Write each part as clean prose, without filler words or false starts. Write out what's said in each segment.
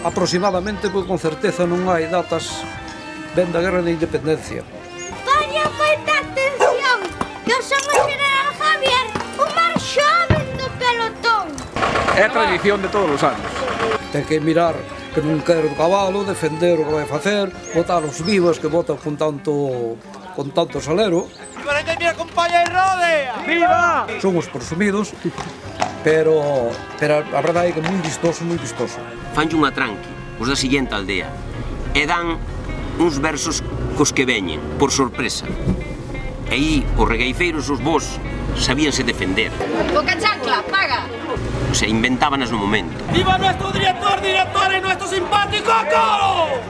aproximadamente, porque con certeza non hai datas ben da Guerra da Independencia. Poña moita atención, que eu son o General Javier, o máis xoven do pelotón. É a tradición de todos os anos. Ten que mirar que non quere o cabalo, defender o que vai facer, botar os vivos que botan con tanto salero. ¡40 me acompaña y rodea! Viva! Son os presumidos, pero a verdade é que é moi vistoso, moi vistoso. Fanlle unha tranqui, os da seguinte aldea, e dan uns versos cos que veñen, por sorpresa. E aí, os regueifeiros, os vós, sabíanse defender. Boca chancla, paga! O sea, inventábanas no momento. ¡Viva nuestro director y nuestro simpático coro!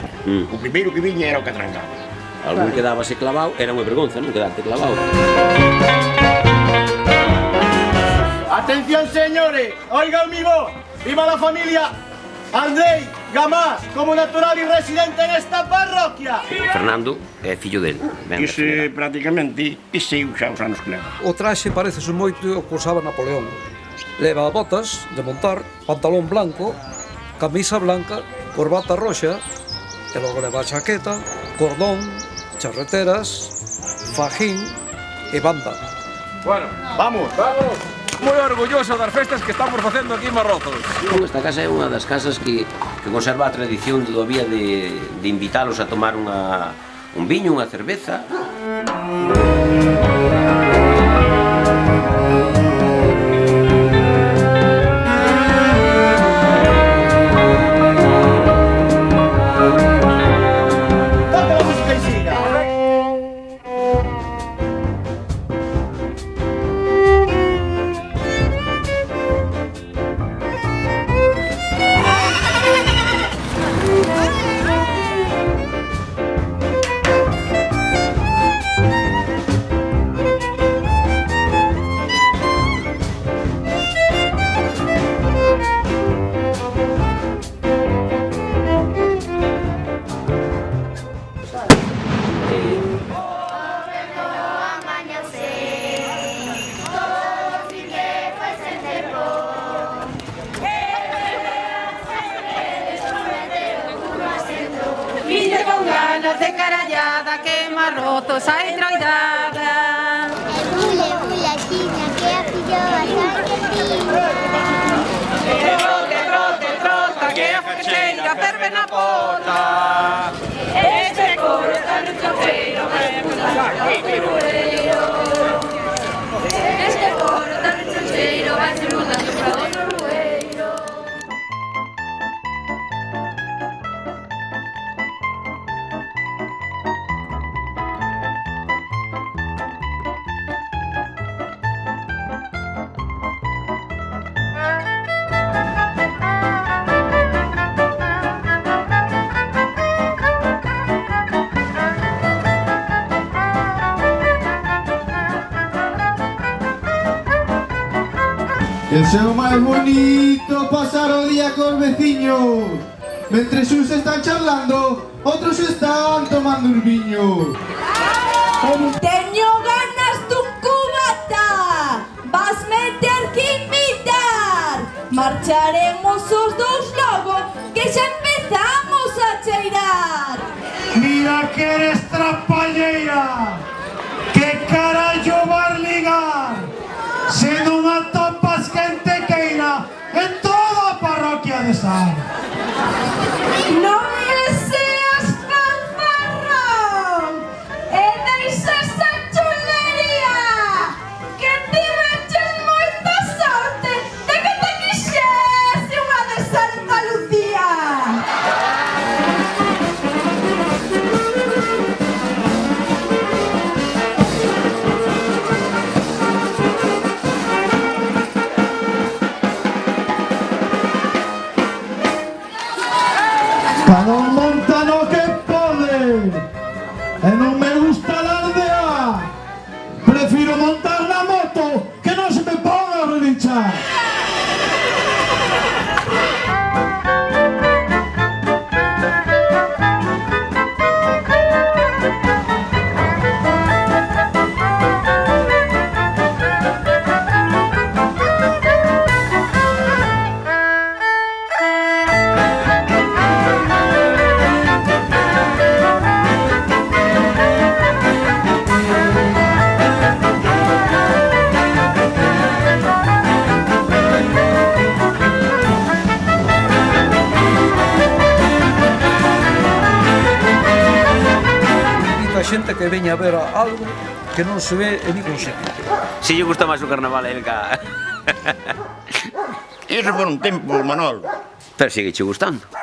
O primeiro que viña era o que atrancaba. Algún quedábase clavado, era unha vergonza, non quedarte clavado. ¡Atención, señores! ¡Oigan mi voz! ¡Viva la familia Andrei Gamás, como natural y residente en esta parroquia! Fernando é fillo del. Ese prácticamente, ese xa os anos que leva. O traxe parecese moito o que usaba Napoleón. Leva botas de montar, pantalón blanco, camisa blanca, corbata roxa, e logo leva chaqueta, cordón, charreteras, fajín e banda. Bueno, ¡Vamos! moi orgulloso das festas que estamos facendo aquí en Marrozos. Esta casa é unha das casas que conserva a tradición todavía de invitalos a tomar un viño, unha cerveza. ¡Toca la música y siga! Vine con ganas de carallada, que Marrozos hai troidada. Bule, tiña, que a filloa Trota, que a facheira ferve na pota. Este coro está no chopeiro, vai mudar o rueiro. Este coro está no chopeiro, vai se mudando para outro rueiro. El seu máis bonito pasar o día cos veciños. Mentres uns están charlando, outros están tomando un viño. Teño ganas dun cubata, vas meter que invitar. Marcharemos os dous logo, que xa empezamos a cheirar. Mira que eres trapalleira, que carallo vas ligar? Se non atopas quen te queira en toda a parroquia de Sar. Non me seas fanfarrón e deixa esa chulería, que tiveches moita sorte de que te quixese unha de Santa Lucía. Cada un monta no que pode, e non me gusta alardear. Prefiro montar na moto que non se me ponga a relinchar. xente que veña a ver algo que non se ve en ningún sitio. Si lle gusta máis o carnaval a el ca... Iso foron tempos, Manolo. Pero sigue che gustando.